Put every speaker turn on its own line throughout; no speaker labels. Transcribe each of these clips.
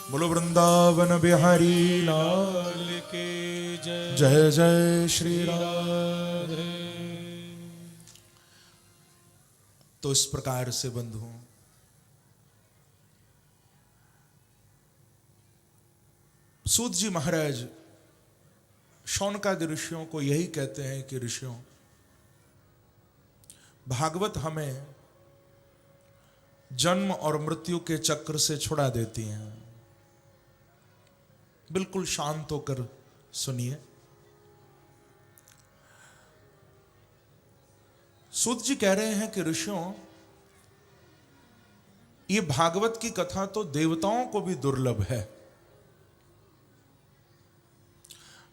बोलो वृंदावन बिहारी लाल
के जय।
जय जय श्री राधे। तो इस प्रकार से बंधुओं, सूत जी महाराज शौनकादि ऋषियों को यही कहते हैं कि ऋषियों, भागवत हमें जन्म और मृत्यु के चक्र से छुड़ा देती हैं। बिल्कुल शांत होकर सुनिए। सूत जी कह रहे हैं कि ऋषियों, ये भागवत की कथा तो देवताओं को भी दुर्लभ है।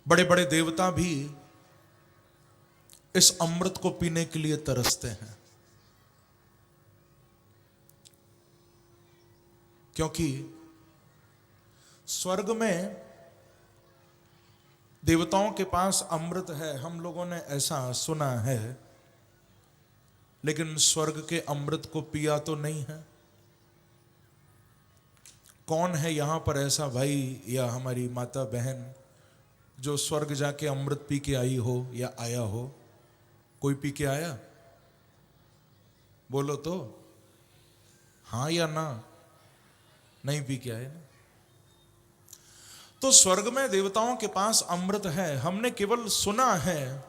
बड़े बड़े देवता भी इस अमृत को पीने के लिए तरसते हैं, क्योंकि स्वर्ग में देवताओं के पास अमृत है, हम लोगों ने ऐसा सुना है, लेकिन स्वर्ग के अमृत को पिया तो नहीं है। कौन है यहां पर ऐसा भाई या हमारी माता बहन जो स्वर्ग जाके अमृत पी के आई हो या आया हो? कोई पी के आया? बोलो तो, हां या ना? नहीं पी के आए ना। तो स्वर्ग में देवताओं के पास अमृत है, हमने केवल सुना है,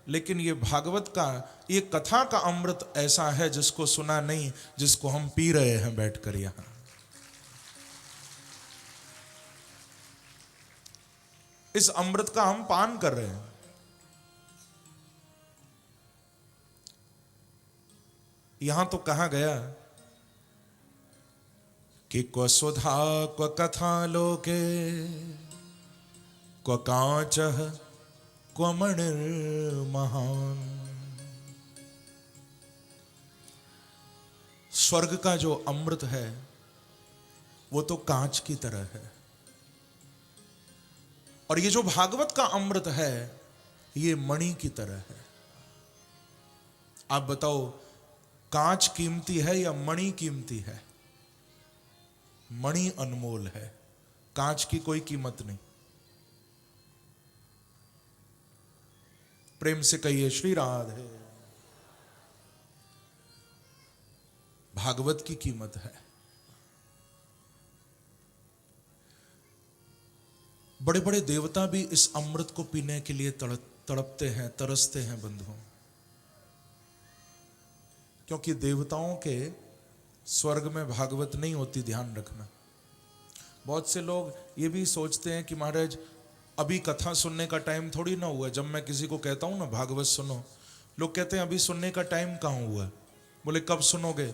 लेकिन ये भागवत का, ये कथा का अमृत ऐसा है जिसको सुना नहीं, जिसको हम पी रहे हैं बैठकर यहां। इस अमृत का हम पान कर रहे हैं। यहां तो कहा गया कि क्व सुधा क्व कथा लोके क्व कांचः क्व मणिर्महान्। स्वर्ग का जो अमृत है वो तो कांच की तरह है, और ये जो भागवत का अमृत है ये मणि की तरह है। आप बताओ, कांच कीमती है या मणि कीमती है? मणि अनमोल है, कांच की कोई कीमत नहीं। प्रेम से कहिए श्री राधे। भागवत की कीमत है। बड़े बड़े देवता भी इस अमृत को पीने के लिए तड़पते हैं, तरसते हैं बंधुओं, क्योंकि देवताओं के स्वर्ग में भागवत नहीं होती। ध्यान रखना। बहुत से लोग ये भी सोचते हैं कि महाराज अभी कथा सुनने का टाइम थोड़ी ना हुआ। जब मैं किसी को कहता हूं ना भागवत सुनो, लोग कहते हैं अभी सुनने का टाइम कहां हुआ। बोले कब सुनोगे?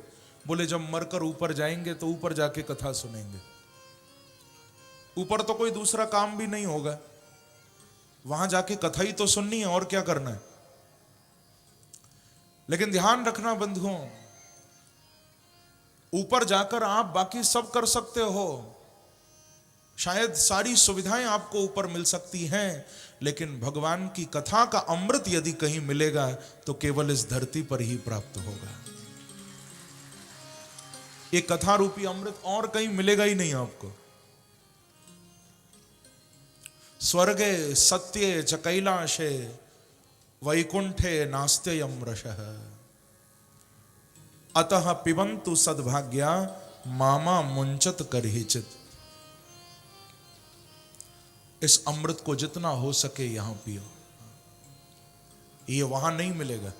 बोले जब मरकर ऊपर जाएंगे तो ऊपर जाके कथा सुनेंगे। ऊपर तो कोई दूसरा काम भी नहीं होगा, वहां जाके कथा ही तो सुननी है, और क्या करना है। लेकिन ध्यान रखना बंधुओं, ऊपर जाकर आप बाकी सब कर सकते हो, शायद सारी सुविधाएं आपको ऊपर मिल सकती हैं, लेकिन भगवान की कथा का अमृत यदि कहीं मिलेगा तो केवल इस धरती पर ही प्राप्त होगा। ये कथा रूपी अमृत और कहीं मिलेगा ही नहीं आपको। स्वर्गे सत्ये च कैलाशे वैकुंठे नास्त्ययं रसः अतः पिबंतु सद्भाग्या मामा मुंचत करहिचित। इस अमृत को जितना हो सके यहां पियो, ये वहां नहीं मिलेगा।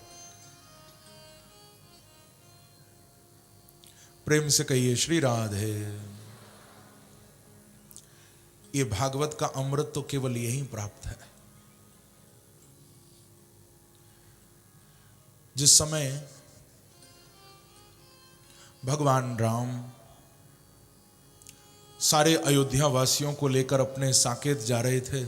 प्रेम से कहिए श्री राधे। ये भागवत का अमृत तो केवल यहीं प्राप्त है। जिस समय भगवान राम सारे अयोध्या वासियों को लेकर अपने साकेत जा रहे थे,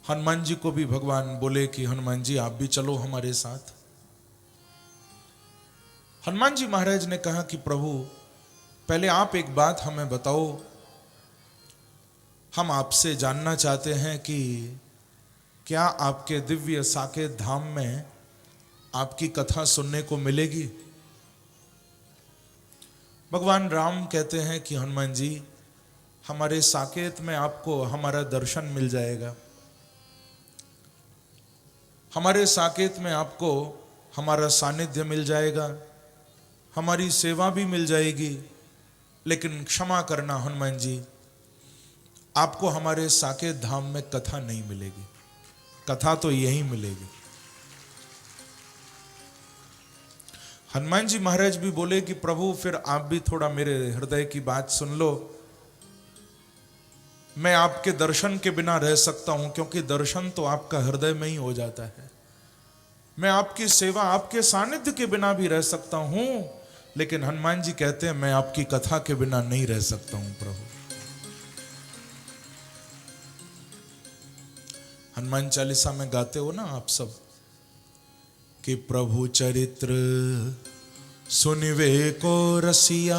हनुमान जी को भी भगवान बोले कि हनुमान जी आप भी चलो हमारे साथ। हनुमान जी महाराज ने कहा कि प्रभु पहले आप एक बात हमें बताओ, हम आपसे जानना चाहते हैं कि क्या आपके दिव्य साकेत धाम में आपकी कथा सुनने को मिलेगी? भगवान राम कहते हैं कि हनुमान जी, हमारे साकेत में आपको हमारा दर्शन मिल जाएगा, हमारे साकेत में आपको हमारा सानिध्य मिल जाएगा, हमारी सेवा भी मिल जाएगी। लेकिन क्षमा करना हनुमान जी, आपको हमारे साकेत धाम में कथा नहीं मिलेगी, कथा तो यहीं मिलेगी। हनुमान जी महाराज भी बोले कि प्रभु फिर आप भी थोड़ा मेरे हृदय की बात सुन लो, मैं आपके दर्शन के बिना रह सकता हूं, क्योंकि दर्शन तो आपका हृदय में ही हो जाता है। मैं आपकी सेवा, आपके सानिध्य के बिना भी रह सकता हूं, लेकिन हनुमान जी कहते हैं मैं आपकी कथा के बिना नहीं रह सकता हूं प्रभु। हनुमान चालीसा में गाते हो ना आप सब कि प्रभु चरित्र सुनिवे को रसिया,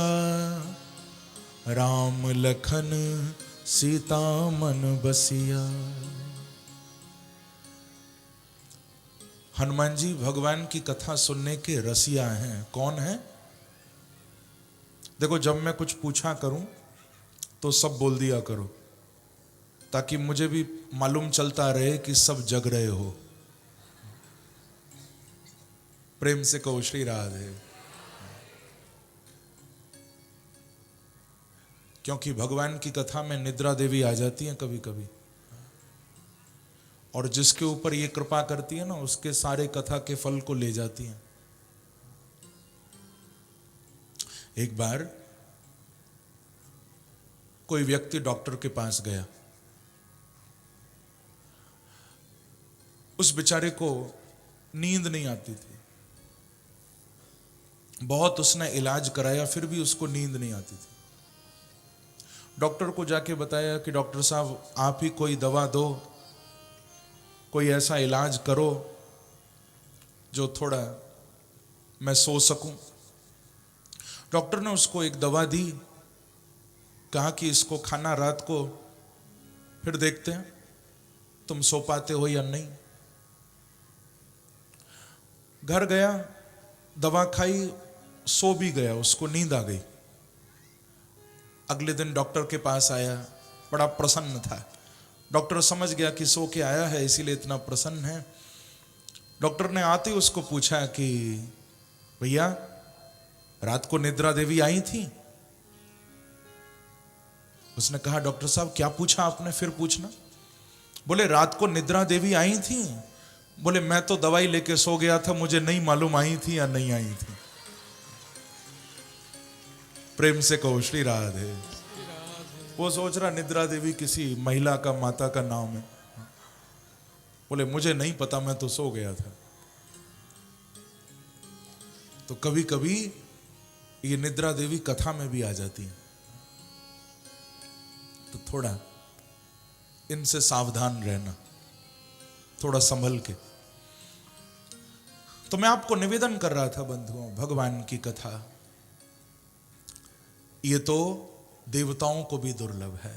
राम लखन सीता मन बसिया। हनुमान जी भगवान की कथा सुनने के रसिया हैं। कौन है? देखो, जब मैं कुछ पूछा करूं तो सब बोल दिया करो, ताकि मुझे भी मालूम चलता रहे कि सब जग रहे हो। प्रेम से कहो श्री राधे। क्योंकि भगवान की कथा में निद्रा देवी आ जाती हैं कभी कभी, और जिसके ऊपर ये कृपा करती है ना, उसके सारे कथा के फल को ले जाती हैं। एक बार कोई व्यक्ति डॉक्टर के पास गया, उस बेचारे को नींद नहीं आती थी, बहुत उसने इलाज कराया फिर भी उसको नींद नहीं आती थी। डॉक्टर को जाके बताया कि डॉक्टर साहब आप ही कोई दवा दो, कोई ऐसा इलाज करो जो थोड़ा मैं सो सकूं। डॉक्टर ने उसको एक दवा दी, कहा कि इसको खाना रात को, फिर देखते हैं तुम सो पाते हो या नहीं। घर गया, दवा खाई, सो भी गया, उसको नींद आ गई। अगले दिन डॉक्टर के पास आया, बड़ा प्रसन्न था। डॉक्टर समझ गया कि सो के आया है इसीलिए इतना प्रसन्न है। डॉक्टर ने आते ही उसको पूछा कि भैया रात को निद्रा देवी आई थी? उसने कहा डॉक्टर साहब क्या पूछा आपने, फिर पूछना। बोले रात को निद्रा देवी आई थी? बोले मैं तो दवाई लेके सो गया था, मुझे नहीं मालूम आई थी या नहीं आई थी। प्रेम से कहो श्री राधे। वो सोच रहा निद्रा देवी किसी महिला का, माता का नाम है। बोले मुझे नहीं पता, मैं तो सो गया था। तो कभी कभी ये निद्रा देवी कथा में भी आ जाती है, तो थोड़ा इनसे सावधान रहना, थोड़ा संभल के। तो मैं आपको निवेदन कर रहा था बंधुओं, भगवान की कथा ये तो देवताओं को भी दुर्लभ है।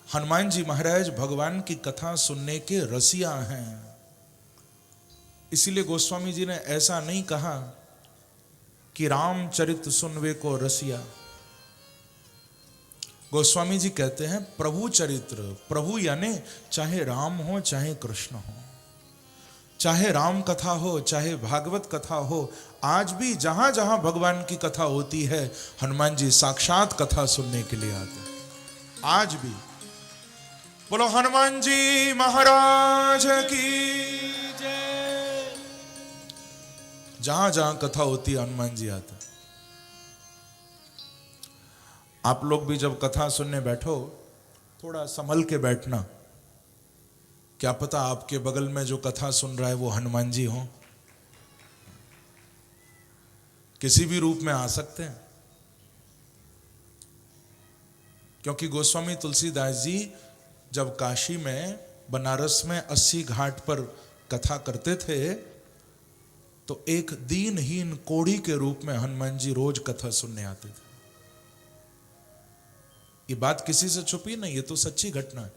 हनुमान जी महाराज भगवान की कथा सुनने के रसिया हैं। इसीलिए गोस्वामी जी ने ऐसा नहीं कहा कि रामचरित सुनवे को रसिया। गोस्वामी जी कहते हैं प्रभु चरित्र, प्रभु यानी चाहे राम हो चाहे कृष्ण हो, चाहे राम कथा हो चाहे भागवत कथा हो, आज भी जहां जहां भगवान की कथा होती है हनुमान जी साक्षात कथा सुनने के लिए आते हैं। आज भी बोलो हनुमान जी महाराज की जय। जहां जहां कथा होती है हनुमान जी आते हैं। आप लोग भी जब कथा सुनने बैठो थोड़ा संभल के बैठना, क्या पता आपके बगल में जो कथा सुन रहा है वो हनुमान जी हो, किसी भी रूप में आ सकते हैं। क्योंकि गोस्वामी तुलसीदास जी जब काशी में, बनारस में 80 घाट पर कथा करते थे, तो एक दीनहीन कोढ़ी के रूप में हनुमान जी रोज कथा सुनने आते थे। ये बात किसी से छुपी नहीं, ये तो सच्ची घटना है।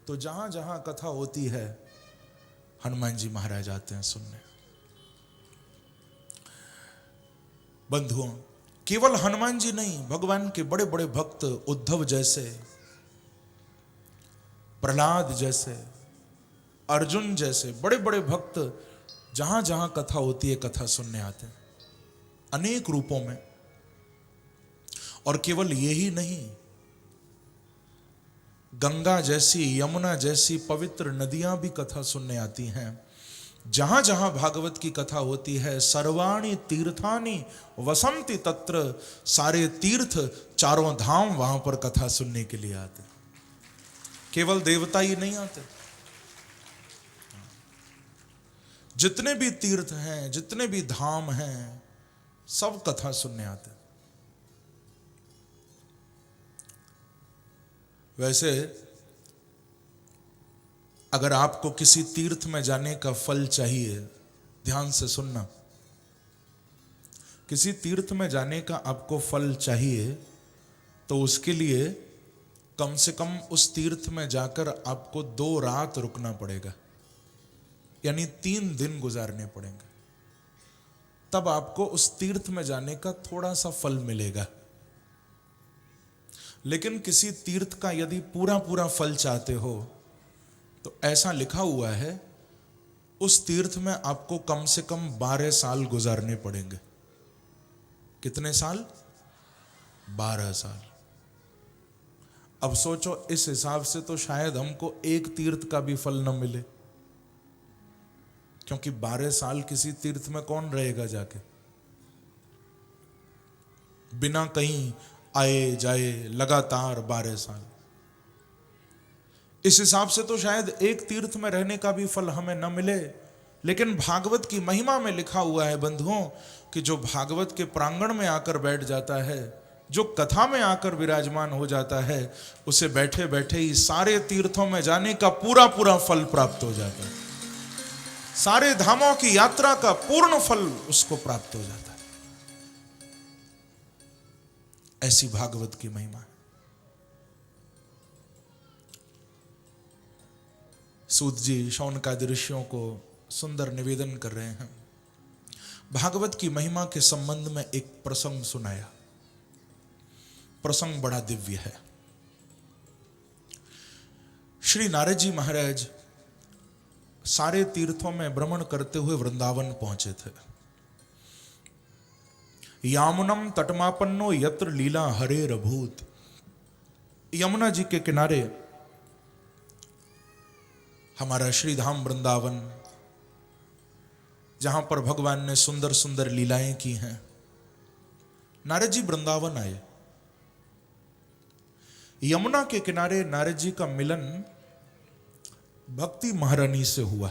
तो जहां जहां कथा होती है हनुमान जी महाराज आते हैं सुनने। बंधुओं, केवल हनुमान जी नहीं, भगवान के बड़े बड़े भक्त उद्धव जैसे, प्रहलाद जैसे, अर्जुन जैसे बड़े बड़े भक्त जहां जहां कथा होती है कथा सुनने आते हैं, अनेक रूपों में। और केवल यही नहीं, गंगा जैसी, यमुना जैसी पवित्र नदियां भी कथा सुनने आती हैं। जहां जहां भागवत की कथा होती है, सर्वाणि तीर्थानि वसंति तत्र, सारे तीर्थ, चारों धाम वहां पर कथा सुनने के लिए आते। केवल देवता ही नहीं आते, जितने भी तीर्थ हैं, जितने भी धाम हैं, सब कथा सुनने आते। वैसे अगर आपको किसी तीर्थ में जाने का फल चाहिए, ध्यान से सुनना, किसी तीर्थ में जाने का आपको फल चाहिए तो उसके लिए कम से कम उस तीर्थ में जाकर आपको 2 रात रुकना पड़ेगा, यानी 3 दिन गुजारने पड़ेंगे, तब आपको उस तीर्थ में जाने का थोड़ा सा फल मिलेगा। लेकिन किसी तीर्थ का यदि पूरा पूरा फल चाहते हो तो ऐसा लिखा हुआ है, उस तीर्थ में आपको कम से कम 12 साल गुजारने पड़ेंगे। कितने साल? 12 साल। अब सोचो, इस हिसाब से तो शायद हमको एक तीर्थ का भी फल न मिले, क्योंकि 12 साल किसी तीर्थ में कौन रहेगा जाके, बिना कहीं आए जाए लगातार 12 साल। इस हिसाब से तो शायद एक तीर्थ में रहने का भी फल हमें न मिले। लेकिन भागवत की महिमा में लिखा हुआ है बंधुओं कि जो भागवत के प्रांगण में आकर बैठ जाता है, जो कथा में आकर विराजमान हो जाता है, उसे बैठे बैठे ही सारे तीर्थों में जाने का पूरा पूरा फल प्राप्त हो जाता है, सारे धामों की यात्रा का पूर्ण फल उसको प्राप्त हो जाता है। ऐसी भागवत की महिमा है। सूत जी शौनकादि ऋषियों को सुंदर निवेदन कर रहे हैं। भागवत की महिमा के संबंध में एक प्रसंग सुनाया। प्रसंग बड़ा दिव्य है। श्री नारद जी महाराज सारे तीर्थों में भ्रमण करते हुए वृंदावन पहुंचे थे। यामुनम तटमापन्नो यत्र लीला हरे रभूत, यमुना जी के किनारे हमारा श्री धाम वृंदावन, जहां पर भगवान ने सुंदर सुंदर लीलाएं की हैं। नारद जी वृंदावन आए। यमुना के किनारे नारद जी का मिलन भक्ति महारानी से हुआ।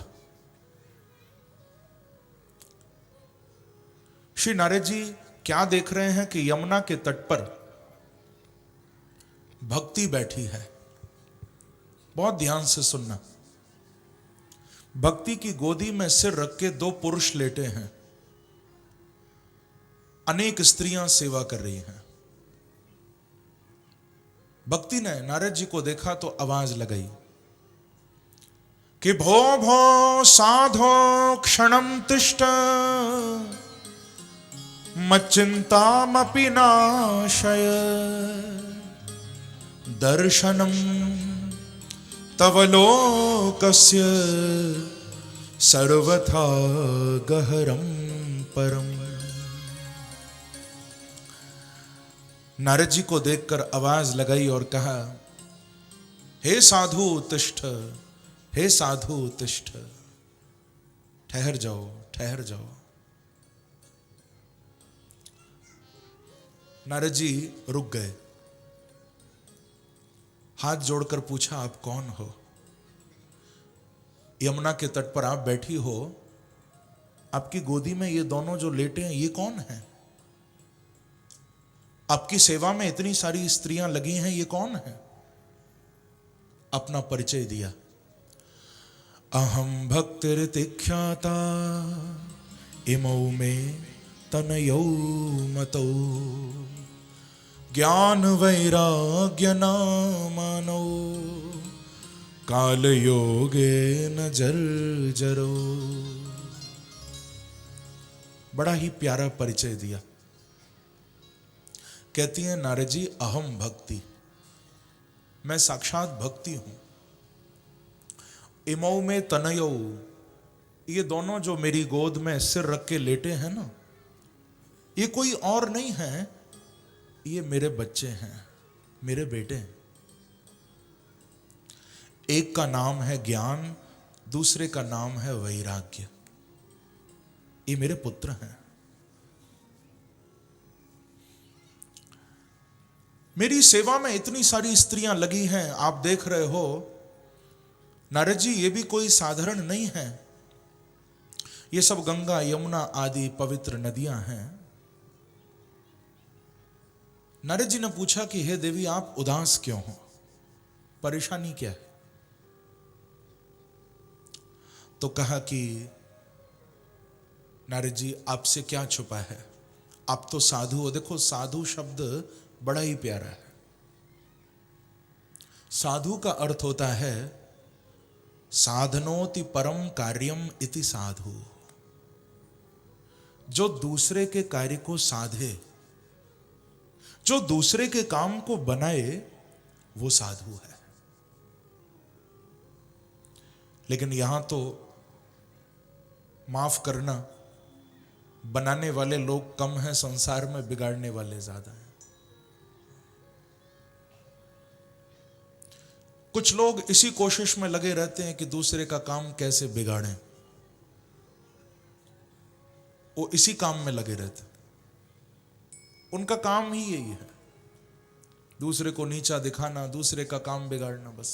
श्री नारद जी क्या देख रहे हैं कि यमुना के तट पर भक्ति बैठी है। बहुत ध्यान से सुनना। भक्ति की गोदी में सिर रख के 2 पुरुष लेटे हैं, अनेक स्त्रियां सेवा कर रही हैं। भक्ति ने नारद जी को देखा तो आवाज लगाई कि भो भो साधो क्षणम तिष्ठ मच्चिंतामपि नाशय दर्शनम तव लोकस्य सर्वथा गहरम परम। नारद जी को देखकर आवाज लगाई और कहा, हे साधु उत्तिष्ठ, हे साधु उत्तिष्ठ, ठहर जाओ, ठहर जाओ। नारद जी रुक गए, हाथ जोड़कर पूछा, आप कौन हो? यमुना के तट पर आप बैठी हो, आपकी गोदी में ये दोनों जो लेटे हैं, ये कौन है? आपकी सेवा में इतनी सारी स्त्रियां लगी हैं, ये कौन है? अपना परिचय दिया। अहम भक्तिर्तिख्याता इमौ में तनयौ मतौ ज्ञान वैराग्य नामानो काल योगे न जर्जरो। बड़ा ही प्यारा परिचय दिया। कहती हैं नारद जी, अहम भक्ति, मैं साक्षात भक्ति हूं। इमौ में तनयौ, ये दोनों जो मेरी गोद में सिर रख के लेटे हैं ना, ये कोई और नहीं है, ये मेरे बच्चे हैं, मेरे बेटे हैं। एक का नाम है ज्ञान, दूसरे का नाम है वैराग्य। ये मेरे पुत्र हैं। मेरी सेवा में इतनी सारी स्त्रियां लगी हैं, आप देख रहे हो नारद जी, ये भी कोई साधारण नहीं है। ये सब गंगा यमुना आदि पवित्र नदियां हैं। नारद जी ने पूछा कि हे देवी, आप उदास क्यों हो, परेशानी क्या है? तो कहा कि नारद जी, आपसे क्या छुपा है, आप तो साधु हो। देखो, साधु शब्द बड़ा ही प्यारा है। साधु का अर्थ होता है साधनोति परम कार्यम इति साधु, जो दूसरे के कार्य को साधे, जो दूसरे के काम को बनाए, वो साधु है। लेकिन यहां तो माफ करना, बनाने वाले लोग कम हैं संसार में, बिगाड़ने वाले ज्यादा हैं। कुछ लोग इसी कोशिश में लगे रहते हैं कि दूसरे का काम कैसे बिगाड़ें, वो इसी काम में लगे रहते हैं। उनका काम ही यही है, दूसरे को नीचा दिखाना, दूसरे का काम बिगाड़ना, बस।